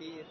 30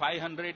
500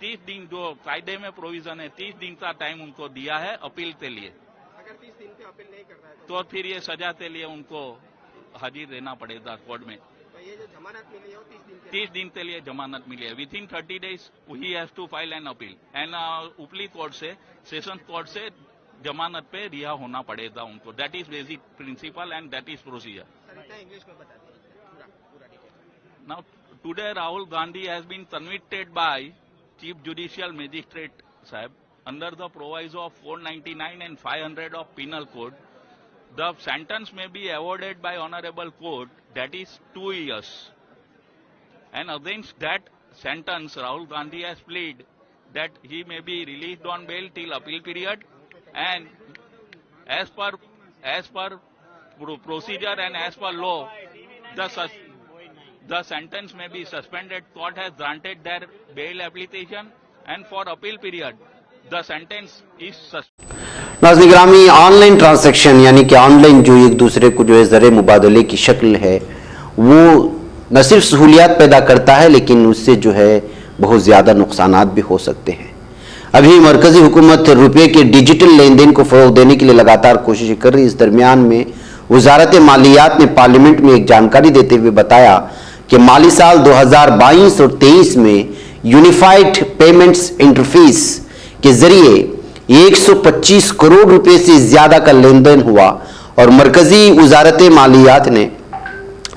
30 दिन जो कायदे में प्रोविजन है 30 दिन का टाइम उनको दिया है अपील के लिए। अगर 30 दिन पे अपील नहीं करता है तो फिर ये सजा के लिए उनको हाजिर रहना पड़ेगा कोर्ट में। तो ये जो जमानत मिली है वो 30 दिन के 30 दिन के लिए जमानत मिली है। Within 30 days he has to file an appeal and उपली कोर्ट से सेशन कोर्ट से जमानत पे रिहा होना पड़ेगा उनको। That is basic principle and that is procedure. Sir इतना इंग्लिश में बता दीजिए पूरा detail. Now today Rahul Gandhi has been convicted by chief judicial magistrate साहब under the proviso of 499 and 500 of penal code. The sentence may be awarded by honorable court, that is 2 years. And against that sentence, Rahul Gandhi has pleaded that he may be released on bail till appeal period, and as per procedure and as per law, the sentence may be suspended. Court has granted their bail application, and for appeal period, the sentence is suspended. नाज़रीन गिरामी, online transaction यानी कि online जो एक दूसरे को जो है ज़र मुबादले की शक्ल है वो न सिर्फ सहूलियात पैदा करता है लेकिन उससे जो है बहुत ज़्यादा नुकसानात भी हो सकते हैं। अभी मरकज़ी हुकूमत रुपये के डिजिटल लेन देन को फ़रोग़ देने के लिए लगातार कोशिशें कर रही है। इस दरमियान में वज़ारत मालियात ने पार्लियामेंट में एक जानकारी देते हुए बताया कि माली साल 2022 और 23 में यूनिफाइड पेमेंट्स इंटरफेस के जरिए 125 करोड़ रुपए से ज्यादा का लेन देन हुआ। और मरकजी वजारत मालियात ने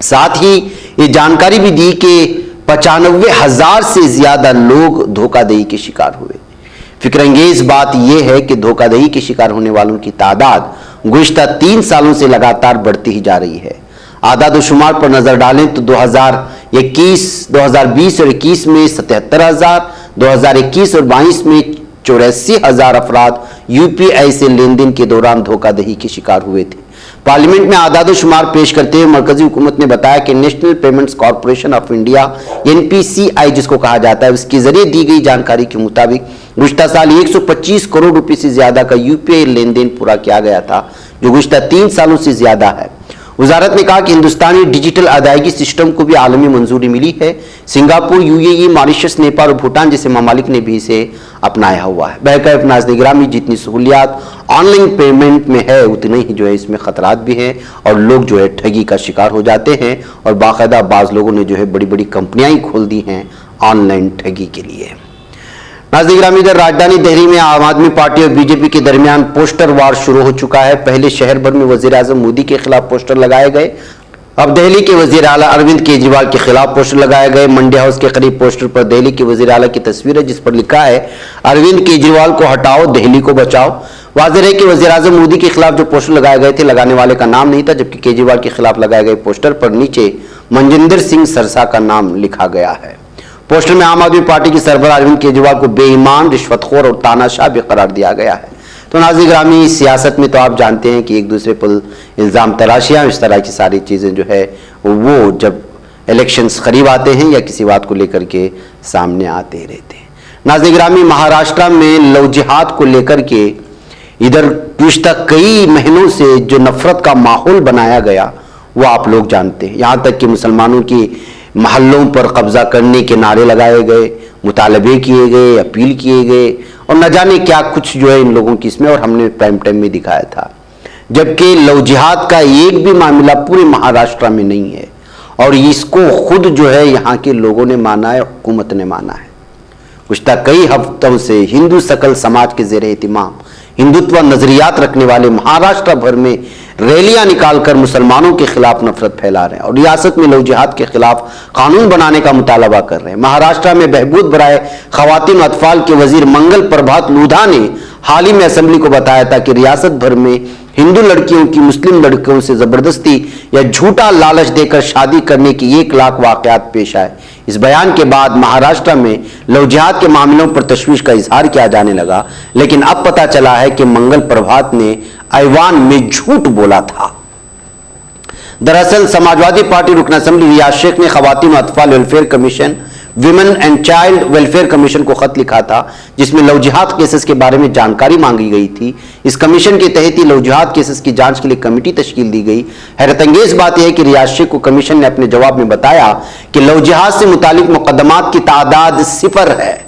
साथ ही ये जानकारी भी दी कि 95,000 से ज्यादा लोग धोखाधड़ी के शिकार हुए। फिक्रंगेज बात यह है कि धोखाधड़ी के शिकार होने वालों की तादाद गुज़िश्ता 3 सालों से लगातार बढ़ती ही जा रही है। आदाद शुमार पर नजर डालें तो 2020 और 21 में 77,000, 2021 और 22 में 84,000 अफराद यूपीआई से लेन देन के दौरान धोखाधड़ी के शिकार हुए थे। पार्लियामेंट में आदाद शुमार पेश करते हुए मरकजी हुकूमत ने बताया कि national payments corporation of India NPCI जिसको कहा जाता है उसके जरिए दी गई जानकारी के मुताबिक गुज़िश्ता साल 125 करोड़ रुपए से ज्यादा का यूपीआई लेन देन पूरा किया गया था, जो गुज़िश्ता 3 सालों से ज्यादा है। वजारत ने कहा कि हिंदुस्तानी डिजिटल अदायगी सिस्टम को भी आलमी मंजूरी मिली है। सिंगापुर, UAE, मॉरिशस, नेपाल और भूटान जैसे ममालिक ने भी इसे अपनाया हुआ है। बहरकैफ नाज़रीन गिरामी, जितनी सहूलियात ऑनलाइन पेमेंट में है उतने ही जो है इसमें खतरात भी हैं और लोग जो है ठगी का शिकार हो जाते हैं और बाकायदा बाज़ लोगों ने जो है बड़ी बड़ी कंपनियां ही खोल दी हैं ऑनलाइन ठगी के लिए। नाज़रीन गिरामी, इधर राजधानी दिल्ली में आम आदमी पार्टी और बीजेपी के दरमियान पोस्टर वार शुरू हो चुका है। पहले शहर भर में वज़ीर आज़म मोदी के खिलाफ पोस्टर लगाए गए, अब दिल्ली के वज़ीर आला अरविंद केजरीवाल के खिलाफ पोस्टर लगाए गए। मंडी हाउस के करीब पोस्टर पर दिल्ली के वज़ीर आला की तस्वीर है जिस पर लिखा है अरविंद केजरीवाल को हटाओ, दिल्ली को बचाओ। वाज़ेह है कि वज़ीर आज़म मोदी के खिलाफ जो पोस्टर लगाए गए थे लगाने वाले का नाम नहीं था, जबकि केजरीवाल के खिलाफ लगाए गए पोस्टर पर नीचे मनजिंदर सिंह सरसा का नाम लिखा गया है। पोस्टर में आम आदमी पार्टी के सरबराह अरविंद केजरीवाल को बेईमान, रिश्वतखोर और तानाशाह भी करार दिया गया है। तो नाज़रीन गिरामी, सियासत में तो आप जानते हैं कि एक दूसरे पर इल्ज़ाम तराशियाँ इस तरह की सारी चीज़ें जो है वो जब इलेक्शंस करीब आते हैं या किसी बात को लेकर के सामने आते रहते हैं। नाज़रीन गिरामी, महाराष्ट्र में लव जिहाद को लेकर के इधर गुज़िश्ता कई महीनों से जो नफरत का माहौल बनाया गया वो आप लोग जानते हैं। यहाँ तक कि मुसलमानों की महल्लों पर कब्जा करने के नारे लगाए गए, मुतालबे किए गए, अपील किए गए और न जाने क्या कुछ जो है इन लोगों की इसमें, और हमने प्राइम टाइम में दिखाया था। जबकि लव जिहाद का एक भी मामला पूरे महाराष्ट्र में नहीं है और इसको खुद जो है यहाँ के लोगों ने माना है, हुकूमत ने माना है। गुज़िश्ता कई हफ्तों से हिंदू सकल समाज के ज़ेर एहतिमाम हिंदुत्व नजरियात रखने वाले महाराष्ट्र भर में रैलियां निकालकर मुसलमानों के खिलाफ नफरत फैला रहे हैं और रियासत में लव जिहाद के खिलाफ कानून बनाने का मुतालबा कर रहे हैं। महाराष्ट्र में बहबूद बराए खवातीन अतफाल के वजीर मंगल प्रभात लोधा ने हाल ही में असेंबली को बताया था कि रियासत भर में हिंदू लड़कियों की मुस्लिम लड़कियों से जबरदस्ती या झूठा लालच देकर शादी करने की 1 लाख वाकयात पेश आए। इस बयान के बाद महाराष्ट्र में लव जिहाद के मामलों पर तशवीश का इजहार किया जाने लगा, लेकिन अब पता चला है कि मंगल प्रभात ने ऐवान में झूठ बोला था। दरअसल समाजवादी पार्टी रुकन असेंबली रियाज शेख ने खवातीन अतफाल welfare commission, women and child welfare commission को खत लिखा था जिसमें लव जिहाद केसेस के बारे में जानकारी मांगी गई थी। इस कमीशन के तहत ही लव जिहाद केसेस की जांच के लिए कमेटी तश्कील दी गई। हैरतअंगेज बात यह है कि रियाज शेख को कमीशन ने अपने जवाब में बताया कि लव जिहाद से मुतालिक मुकदमात की तादाद 0 है।